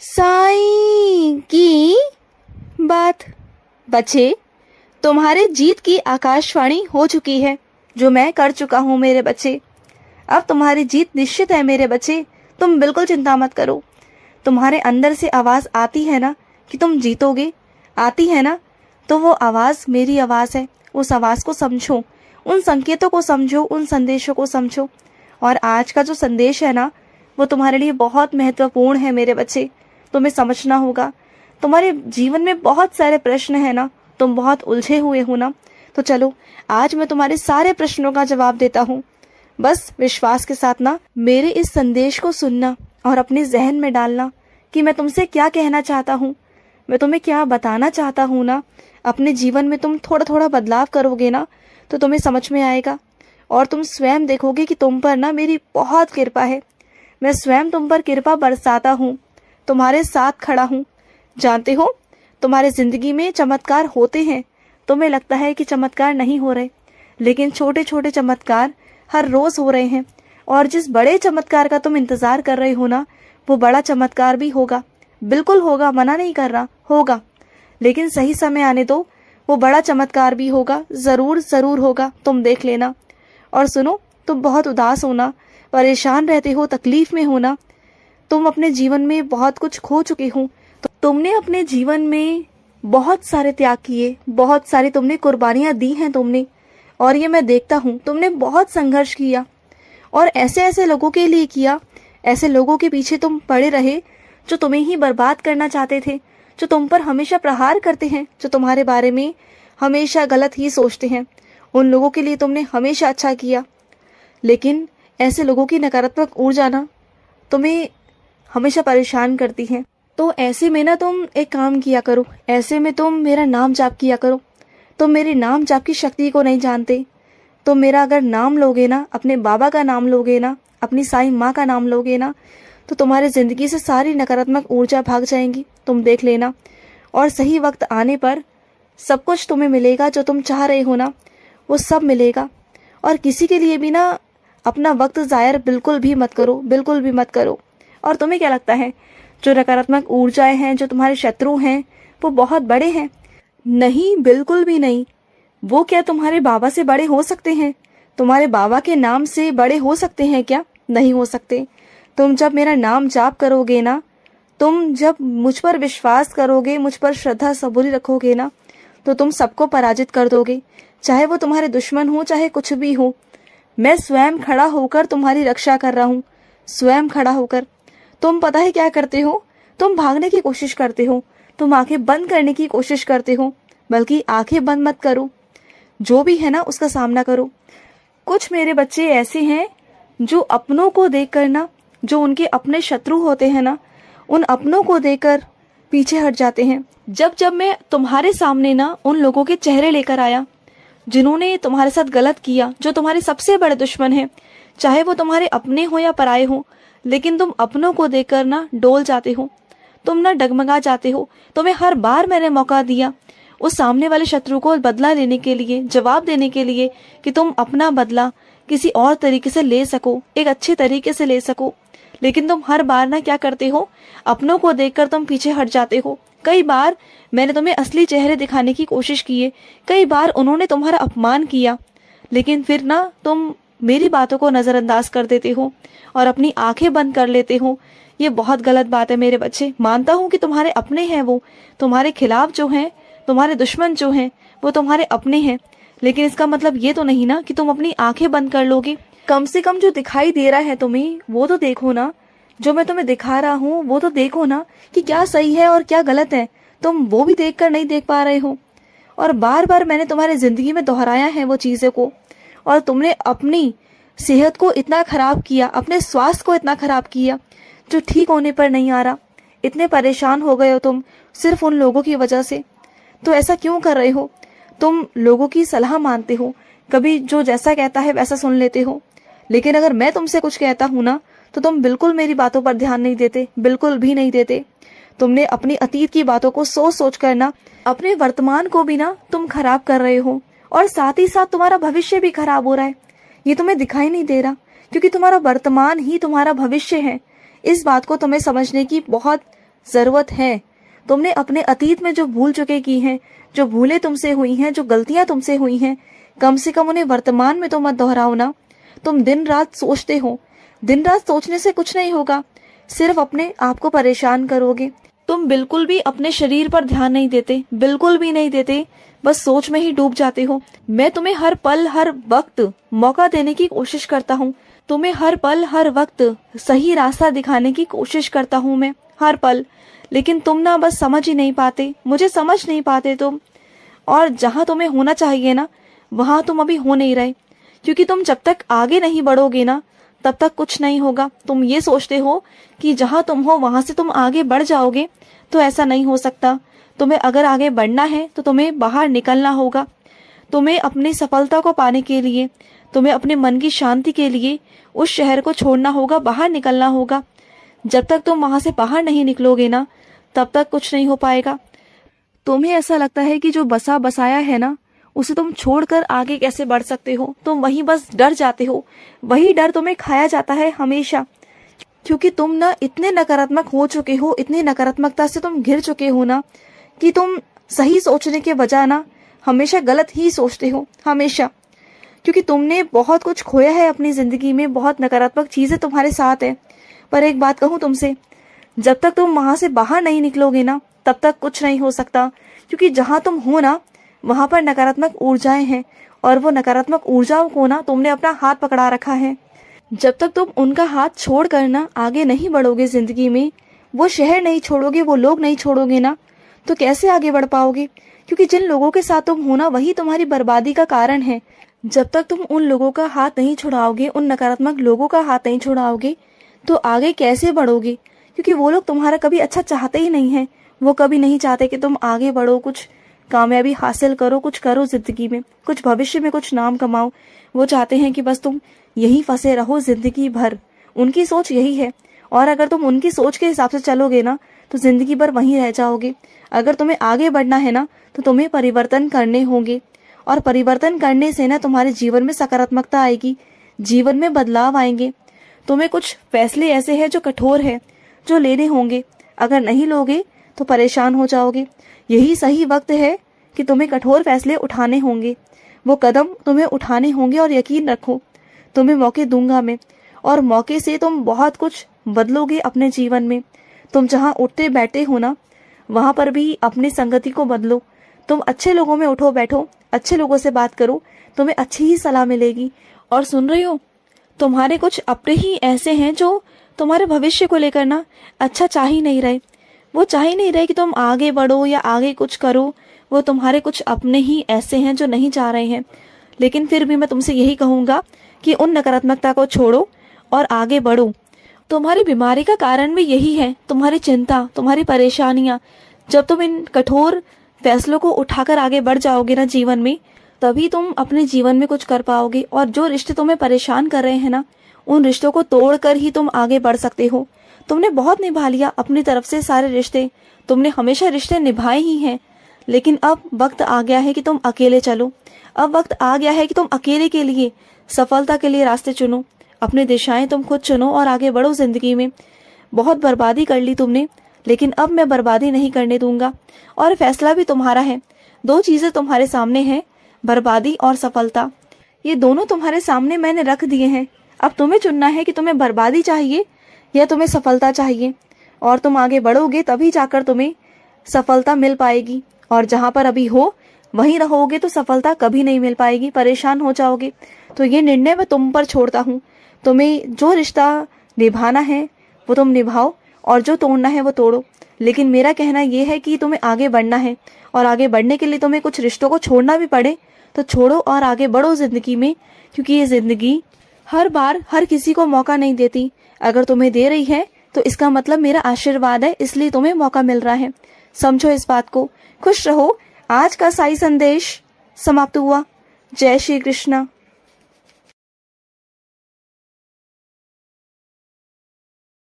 साईं की बात। बच्चे, तुम्हारे जीत की आकाशवाणी हो चुकी है, जो मैं कर चुका हूँ मेरे बच्चे। अब तुम्हारी जीत निश्चित है मेरे बच्चे, तुम बिल्कुल चिंता मत करो। तुम्हारे अंदर से आवाज़ आती है ना कि तुम जीतोगे, आती है ना, तो वो आवाज़ मेरी आवाज़ है। उस आवाज़ को समझो, उन संकेतों को समझो, उन संदेशों को समझो। और आज का जो संदेश है ना, वो तुम्हारे लिए बहुत महत्वपूर्ण है मेरे बच्चे। तुम्हें समझना होगा। तुम्हारे जीवन में बहुत सारे प्रश्न है ना, तुम बहुत उलझे हुए हो ना, तो चलो आज मैं तुम्हारे सारे प्रश्नों का जवाब देता हूँ। बस विश्वास के साथ ना मेरे इस संदेश को सुनना और अपने जहन में डालना कि मैं तुमसे क्या कहना चाहता हूँ, मैं तुम्हें क्या बताना चाहता हूँ ना। अपने जीवन में तुम थोड़ा थोड़ा बदलाव करोगे ना, तो तुम्हें समझ में आएगा और तुम स्वयं देखोगे कि तुम पर ना मेरी बहुत कृपा है। मैं स्वयं तुम पर कृपा बरसाता हूँ, तुम्हारे साथ खड़ा हूँ। जानते हो, तुम्हारे जिंदगी में चमत्कार होते हैं। तुम्हें लगता है कि चमत्कार नहीं हो रहे, लेकिन छोटे छोटे चमत्कार हर रोज हो रहे हैं। और जिस बड़े चमत्कार का तुम इंतजार कर रहे हो ना, वो बड़ा चमत्कार भी होगा, बिल्कुल होगा, मना नहीं कर रहा, होगा। लेकिन सही समय आने दो, वो बड़ा चमत्कार भी होगा, जरूर जरूर होगा, तुम देख लेना। और सुनो, तुम बहुत उदास हो ना, परेशान रहते हो, तकलीफ में हो ना, तुम अपने जीवन में बहुत कुछ खो चुके हो। तो तुमने अपने जीवन में बहुत सारे त्याग किए, बहुत सारी तुमने कुर्बानियां दी हैं तुमने, और ये मैं देखता हूँ, तुमने बहुत संघर्ष किया और ऐसे ऐसे लोगों के लिए किया, ऐसे लोगों के पीछे तुम पड़े रहे जो तुम्हें ही बर्बाद करना चाहते थे, जो तुम पर हमेशा प्रहार करते हैं, जो तुम्हारे बारे में हमेशा गलत ही सोचते हैं। उन लोगों के लिए तुमने हमेशा अच्छा किया, लेकिन ऐसे लोगों की नकारात्मक ऊर्जा ना तुम्हें हमेशा परेशान करती है। तो ऐसे में ना तुम एक काम किया करो, ऐसे में तुम मेरा नाम जाप किया करो। तुम मेरे नाम जाप की शक्ति को नहीं जानते। तुम मेरा अगर नाम लोगे ना, अपने बाबा का नाम लोगे ना, अपनी साईं माँ का नाम लोगे ना, तो तुम्हारी जिंदगी से सारी नकारात्मक ऊर्जा भाग जाएंगी, तुम देख लेना। और सही वक्त आने पर सब कुछ तुम्हें मिलेगा, जो तुम चाह रहे हो ना, वो सब मिलेगा। और किसी के लिए भी ना अपना वक्त ज़ायर बिल्कुल भी मत करो, बिल्कुल भी मत करो। और तुम्हें क्या लगता है, जो नकारात्मक ऊर्जाएं हैं, जो तुम्हारे शत्रु हैं, वो बहुत बड़े हैं? नहीं, बिल्कुल भी नहीं। वो क्या तुम्हारे बाबा से बड़े हो सकते हैं? तुम्हारे बाबा के नाम से बड़े हो सकते हैं क्या? नहीं हो सकते। तुम जब मेरा नाम जाप करोगे ना, तुम जब मुझ पर विश्वास करोगे, मुझ पर श्रद्धा सबूरी रखोगे ना, तो तुम सबको पराजित कर दोगे, चाहे वो तुम्हारे दुश्मन हो, चाहे कुछ भी हो। मैं स्वयं खड़ा होकर तुम्हारी रक्षा कर रहा हूँ, स्वयं खड़ा होकर। तुम पता है क्या करते हो? तुम भागने की कोशिश करते हो, तुम आंखें बंद करने की कोशिश करते हो, बल्कि आंखें बंद मत करो, जो भी है ना उसका सामना करो। कुछ मेरे बच्चे ऐसे हैं जो अपनों को देखकर ना, जो उनके अपने शत्रु होते हैं ना, उन अपनों को देखकर पीछे हट जाते हैं। जब जब मैं तुम्हारे सामने ना उन लोगों के चेहरे लेकर आया जिन्होंने तुम्हारे साथ गलत किया, जो तुम्हारे सबसे बड़े दुश्मन हैं, चाहे वो तुम्हारे अपने हो या पराए हो, लेकिन तुम अपनों को देखकर ना डोल जाते हो, तुम ना डगमगा जाते हो। तुम्हें हर बार मैंने मौका दिया उस सामने वाले शत्रु को बदला लेने के लिए, जवाब देने के लिए, कि तुम अपना बदला किसी और तरीके से ले सको, एक अच्छे तरीके से ले सको। लेकिन तुम हर बार ना क्या करते हो, अपनों को देखकर तुम पीछे हट जाते हो। कई बार मैंने तुम्हें असली चेहरे दिखाने की कोशिश की है, कई बार उन्होंने तुम्हारा अपमान किया, लेकिन फिर ना तुम मेरी बातों को नजरअंदाज कर देते हो और अपनी आंखें बंद कर लेते हो। ये बहुत गलत बात है मेरे बच्चे। मानता हूँ कि तुम्हारे अपने हैं, वो तुम्हारे खिलाफ जो हैं, तुम्हारे दुश्मन जो हैं, वो तुम्हारे अपने हैं, लेकिन इसका मतलब ये तो नहीं ना कि तुम अपनी आंखें बंद कर लोगे। कम से कम जो दिखाई दे रहा है तुम्हें, वो तो देखो ना, जो मैं तुम्हें दिखा रहा हूँ वो तो देखो ना, कि क्या सही है और क्या गलत है। तुम वो भी देखकर नहीं देख पा रहे हो। और बार बार मैंने तुम्हारी जिंदगी में दोहराया है वो चीजें को, और तुमने अपनी सेहत को इतना खराब किया, अपने स्वास्थ्य को इतना खराब किया, जो ठीक होने पर नहीं आ रहा। इतने परेशान हो गए हो तुम सिर्फ उन लोगों की वजह से। तो ऐसा क्यों कर रहे हो? तुम लोगों की सलाह मानते हो, कभी जो जैसा कहता है वैसा सुन लेते हो, लेकिन अगर मैं तुमसे कुछ कहता हूँ ना, तो तुम बिल्कुल मेरी बातों पर ध्यान नहीं देते, बिल्कुल भी नहीं देते। तुमने अपनी अतीत की बातों को सोच सोच कर ना अपने वर्तमान को भी ना तुम खराब कर रहे हो, और साथ ही साथ तुम्हारा भविष्य भी खराब हो रहा है। ये तुम्हें दिखाई नहीं दे रहा, क्योंकि तुम्हारा वर्तमान ही तुम्हारा भविष्य है। इस बात को तुम्हें समझने की बहुत जरूरत है। तुमने अपने अतीत में जो भूल चुके की हैं, जो भूलें तुमसे हुई हैं, जो गलतियां तुमसे हुई हैं, कम से कम उन्हें वर्तमान में तो मत दोहराओ ना। तुम दिन रात सोचते हो, दिन रात सोचने से कुछ नहीं होगा, सिर्फ अपने आप को परेशान करोगे। तुम बिल्कुल भी अपने शरीर पर ध्यान नहीं देते, बिल्कुल भी नहीं देते, बस सोच में ही डूब जाते हो। मैं तुम्हें हर पल हर वक्त मौका देने की कोशिश करता हूँ, तुम्हें हर पल हर वक्त सही रास्ता दिखाने की कोशिश करता हूँ मैं, हर पल। लेकिन तुम ना बस समझ ही नहीं पाते, मुझे समझ नहीं पाते तुम। और जहाँ तुम्हें होना चाहिए ना, वहाँ तुम अभी हो नहीं रहे, क्योंकि तुम जब तक आगे नहीं बढ़ोगे ना, तब तक कुछ नहीं होगा। तुम ये सोचते हो कि जहाँ तुम हो वहां से तुम आगे बढ़ जाओगे, तो ऐसा नहीं हो सकता। तुम्हें अगर आगे बढ़ना है तो तुम्हें बाहर निकलना होगा। तुम्हें अपनी सफलता को पाने के लिए, तुम्हें अपने मन की शांति के लिए उस शहर को छोड़ना होगा, बाहर निकलना होगा। जब तक तुम वहां से बाहर नहीं निकलोगे ना, तब तक कुछ नहीं हो पाएगा। तुम्हें ऐसा लगता है कि जो बसा बसाया है ना, उसे तुम छोड़कर आगे कैसे बढ़ सकते हो। तुम वहीं बस डर जाते हो, वही डर तुम्हें खाया जाता है हमेशा, क्योंकि तुम ना इतने नकारात्मक हो चुके हो, इतनी नकारात्मकता से तुम घिर चुके हो ना, कि तुम सही सोचने के बजाय ना हमेशा गलत ही सोचते हो, हमेशा। क्योंकि तुमने बहुत कुछ खोया है अपनी जिंदगी में, बहुत नकारात्मक चीजें तुम्हारे साथ है। पर एक बात कहूं तुमसे, जब तक तुम वहां से बाहर नहीं निकलोगे ना, तब तक कुछ नहीं हो सकता। क्योंकि जहां तुम हो ना, वहां पर नकारात्मक ऊर्जाएं हैं, और वो नकारात्मक ऊर्जाओं को ना तुमने अपना हाथ पकड़ा रखा है। जब तक तुम उनका हाथ छोड़ कर ना आगे नहीं बढ़ोगे जिंदगी में, वो शहर नहीं छोड़ोगे, वो लोग नहीं छोड़ोगे ना, तो कैसे आगे बढ़ पाओगे। क्योंकि जिन लोगों के साथ तुम हो ना, वही तुम्हारी बर्बादी का कारण है। जब तक तुम उन लोगों का हाथ नहीं छुड़ाओगे, उन नकारात्मक लोगों का हाथ नहीं छुड़ाओगे, तो आगे कैसे बढ़ोगे। क्योंकि वो लोग तुम्हारा कभी अच्छा चाहते ही नहीं है। वो कभी नहीं चाहते कि तुम आगे बढ़ो, कुछ कामयाबी हासिल करो, कुछ करो जिंदगी में, कुछ भविष्य में कुछ नाम कमाओ। वो चाहते हैं कि बस तुम यहीं फंसे रहो जिंदगी भर। उनकी सोच यही है। और अगर तुम उनकी सोच के हिसाब से चलोगे ना, तो जिंदगी भर वहीं रह जाओगे। अगर तुम्हें आगे बढ़ना है ना, तो तुम्हें परिवर्तन करने होंगे, और परिवर्तन करने से ना तुम्हारे जीवन में सकारात्मकता आएगी, जीवन में बदलाव आएंगे। तुम्हें कुछ फैसले ऐसे हैं जो कठोर है, जो लेने होंगे। अगर नहीं लोगे तो परेशान हो जाओगे। यही सही वक्त है कि तुम्हें कठोर फैसले उठाने होंगे। वो कदम तुम्हें उठाने होंगे, और यकीन रखो, तुम्हें मौके दूंगा मैं, और मौके से तुम बहुत कुछ बदलोगे अपने जीवन में। तुम जहाँ उठते बैठते हो ना, वहां पर भी अपनी संगति को बदलो। तुम अच्छे लोगों में उठो बैठो, अच्छे लोगों से बात करो, तुम्हें अच्छी ही सलाह मिलेगी। और सुन रही हो, तुम्हारे कुछ अपने ही ऐसे हैं जो तुम्हारे भविष्य को लेकर ना अच्छा चाह ही नहीं रहे। वो चाह ही नहीं रहे कि तुम आगे बढ़ो या आगे कुछ करो। वो तुम्हारे कुछ अपने ही ऐसे हैं जो नहीं चाह रहे हैं। लेकिन फिर भी मैं तुमसे यही कहूंगा कि उन नकारात्मकता को छोड़ो और आगे बढ़ो। तुम्हारी बीमारी का कारण भी यही है, तुम्हारी चिंता, तुम्हारी परेशानियां। जब तुम इन कठोर फैसलों को उठाकर आगे बढ़ जाओगे ना जीवन में, तभी तुम अपने जीवन में कुछ कर पाओगे। और जो रिश्ते तुम्हें परेशान कर रहे हैं ना, उन रिश्तों को तोड़कर ही तुम आगे बढ़ सकते हो। तुमने बहुत निभा लिया अपनी तरफ से सारे रिश्ते, तुमने हमेशा रिश्ते निभाए ही हैं। लेकिन अब वक्त आ गया है कि तुम अकेले चलो। अब वक्त आ गया है कि तुम अकेले के लिए, सफलता के लिए रास्ते चुनो। अपनी दिशाएं तुम खुद चुनो और आगे बढ़ो जिंदगी में। बहुत बर्बादी कर ली तुमने, लेकिन अब मैं बर्बादी नहीं करने दूंगा। और फैसला भी तुम्हारा है। दो चीजें तुम्हारे सामने हैं, बर्बादी और सफलता। ये दोनों तुम्हारे सामने मैंने रख दिए हैं। अब तुम्हें चुनना है कि तुम्हें बर्बादी चाहिए या तुम्हें सफलता चाहिए। और तुम आगे बढ़ोगे तभी जाकर तुम्हें सफलता मिल पाएगी। और जहां पर अभी हो वहीं रहोगे तो सफलता कभी नहीं मिल पाएगी, परेशान हो जाओगे। तो ये निर्णय मैं तुम पर छोड़ता हूँ। तुम्हें जो रिश्ता निभाना है वो तुम निभाओ, और जो तोड़ना है वो तोड़ो। लेकिन मेरा कहना यह है कि तुम्हें आगे बढ़ना है, और आगे बढ़ने के लिए तुम्हें कुछ रिश्तों को छोड़ना भी पड़े तो छोड़ो और आगे बढ़ो जिंदगी में। क्योंकि ये जिंदगी हर बार हर किसी को मौका नहीं देती। अगर तुम्हें दे रही है तो इसका मतलब मेरा आशीर्वाद है, इसलिए तुम्हें मौका मिल रहा है। समझो इस बात को। खुश रहो। आज का साई संदेश समाप्त हुआ। जय श्री कृष्णा।